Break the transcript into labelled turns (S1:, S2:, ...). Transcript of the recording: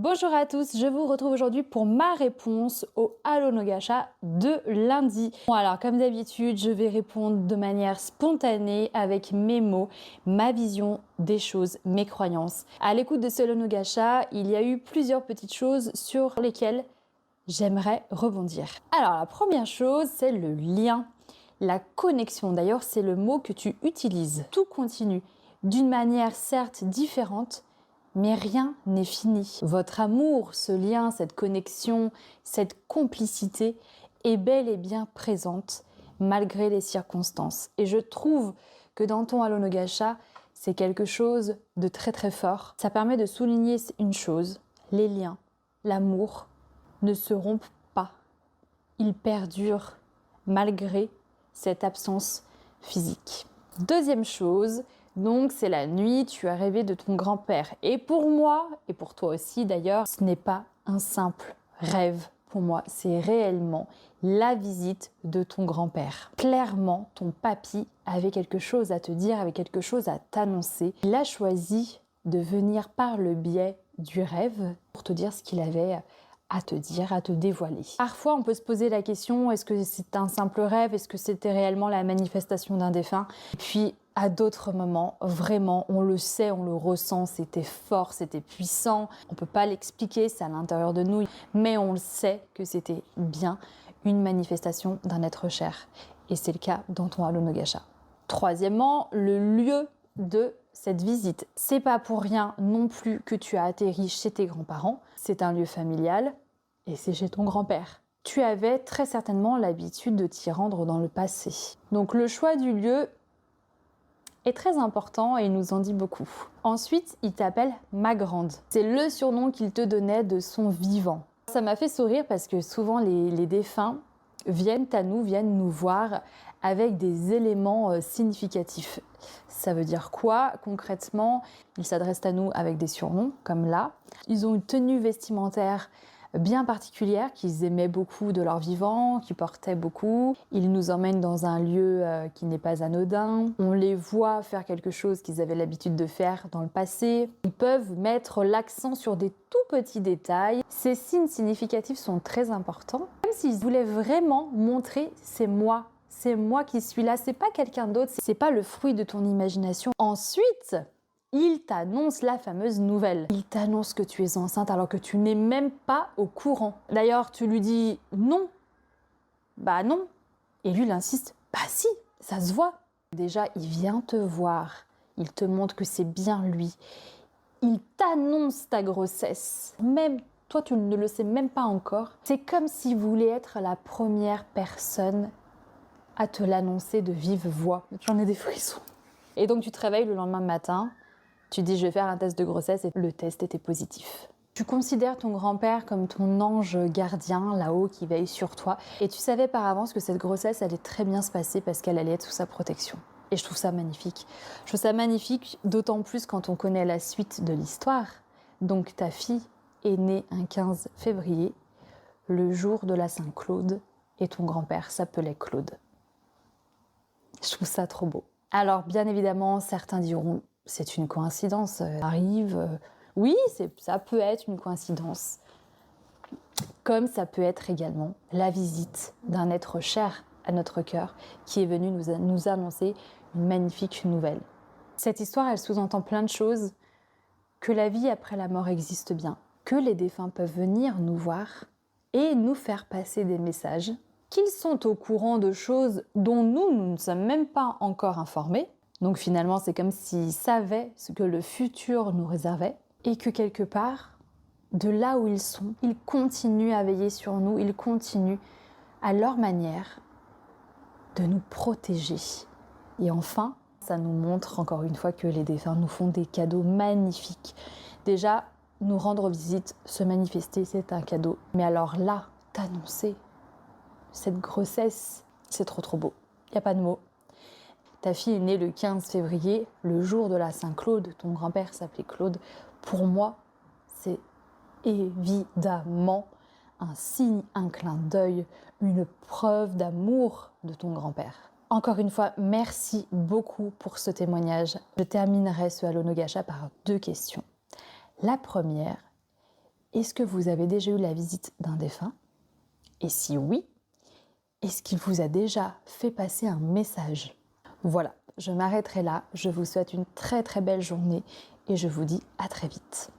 S1: Bonjour à tous, je vous retrouve aujourd'hui pour ma réponse au Halo no Gacha de lundi. Bon alors comme d'habitude, je vais répondre de manière spontanée avec mes mots, ma vision des choses, mes croyances. À l'écoute de ce Halo no Gacha, il y a eu plusieurs petites choses sur lesquelles j'aimerais rebondir. Alors la première chose, c'est le lien, la connexion. D'ailleurs, c'est le mot que tu utilises. Tout continue d'une manière certes différente, mais rien n'est fini. Votre amour, ce lien, cette connexion, cette complicité est bel et bien présente malgré les circonstances. Et je trouve que dans ton Halo no Gacha, c'est quelque chose de très très fort. Ça permet de souligner une chose, les liens, l'amour ne se rompent pas. Ils perdurent malgré cette absence physique. Deuxième chose, donc c'est la nuit, tu as rêvé de ton grand-père. Et pour moi, et pour toi aussi d'ailleurs, ce n'est pas un simple rêve. Pour moi, c'est réellement la visite de ton grand-père. Clairement, ton papy avait quelque chose à te dire, avait quelque chose à t'annoncer. Il a choisi de venir par le biais du rêve pour te dire ce qu'il avait à te dire, à te dévoiler. Parfois, on peut se poser la question, est-ce que c'est un simple rêve? Est-ce que c'était réellement la manifestation d'un défunt? Et puis, à d'autres moments, vraiment, on le sait, on le ressent, c'était fort, c'était puissant. On ne peut pas l'expliquer, c'est à l'intérieur de nous, mais on le sait que c'était bien une manifestation d'un être cher. Et c'est le cas dans ton Halo no Gacha. Troisièmement, le lieu de cette visite. C'est pas pour rien non plus que tu as atterri chez tes grands-parents. C'est un lieu familial et c'est chez ton grand-père. Tu avais très certainement l'habitude de t'y rendre dans le passé. Donc le choix du lieu est très important et il nous en dit beaucoup. Ensuite, il t'appelle ma grande. C'est le surnom qu'il te donnait de son vivant. Ça m'a fait sourire parce que souvent les défunts viennent nous voir avec des éléments significatifs. Ça veut dire quoi concrètement? Ils s'adressent à nous avec des surnoms, comme là. Ils ont une tenue vestimentaire bien particulière qu'ils aimaient beaucoup de leur vivant, qu'ils portaient beaucoup. Ils nous emmènent dans un lieu qui n'est pas anodin. On les voit faire quelque chose qu'ils avaient l'habitude de faire dans le passé. Ils peuvent mettre l'accent sur des tout petits détails. Ces signes significatifs sont très importants. Comme s'ils voulaient vraiment montrer c'est moi qui suis là, c'est pas quelqu'un d'autre, c'est pas le fruit de ton imagination. Ensuite, il t'annonce la fameuse nouvelle. Il t'annonce que tu es enceinte alors que tu n'es même pas au courant. D'ailleurs, tu lui dis non. Bah non. Et lui, il insiste. Bah si, ça se voit. Déjà, il vient te voir. Il te montre que c'est bien lui. Il t'annonce ta grossesse. Même toi, tu ne le sais même pas encore. C'est comme s'il voulait être la première personne à te l'annoncer de vive voix. J'en ai des frissons. Et donc, tu te réveilles le lendemain matin. Tu dis, je vais faire un test de grossesse et le test était positif. Tu considères ton grand-père comme ton ange gardien là-haut qui veille sur toi. Et tu savais par avance que cette grossesse allait très bien se passer parce qu'elle allait être sous sa protection. Et je trouve ça magnifique. Je trouve ça magnifique d'autant plus quand on connaît la suite de l'histoire. Donc ta fille est née un 15 février, le jour de la Saint-Claude, et ton grand-père s'appelait Claude. Je trouve ça trop beau. Alors bien évidemment, certains diront c'est une coïncidence, arrive. Oui, ça peut être une coïncidence. Comme ça peut être également la visite d'un être cher à notre cœur qui est venu nous annoncer une magnifique nouvelle. Cette histoire, elle sous-entend plein de choses. Que la vie après la mort existe bien, que les défunts peuvent venir nous voir et nous faire passer des messages, qu'ils sont au courant de choses dont nous ne sommes même pas encore informés. Donc finalement, c'est comme s'ils savaient ce que le futur nous réservait et que quelque part, de là où ils sont, ils continuent à veiller sur nous, ils continuent à leur manière de nous protéger. Et enfin, ça nous montre encore une fois que les défunts nous font des cadeaux magnifiques. Déjà, nous rendre visite, se manifester, c'est un cadeau. Mais alors là, t'annoncer cette grossesse, c'est trop beau. Il n'y a pas de mots. Ta fille est née le 15 février, le jour de la Saint-Claude. Ton grand-père s'appelait Claude. Pour moi, c'est évidemment un signe, un clin d'œil, une preuve d'amour de ton grand-père. Encore une fois, merci beaucoup pour ce témoignage. Je terminerai ce Halo no Gacha par 2 questions. La première, Est-ce que vous avez déjà eu la visite d'un défunt? Et si oui, est-ce qu'il vous a déjà fait passer un message? Voilà, je m'arrêterai là. Je vous souhaite une très très belle journée et je vous dis à très vite.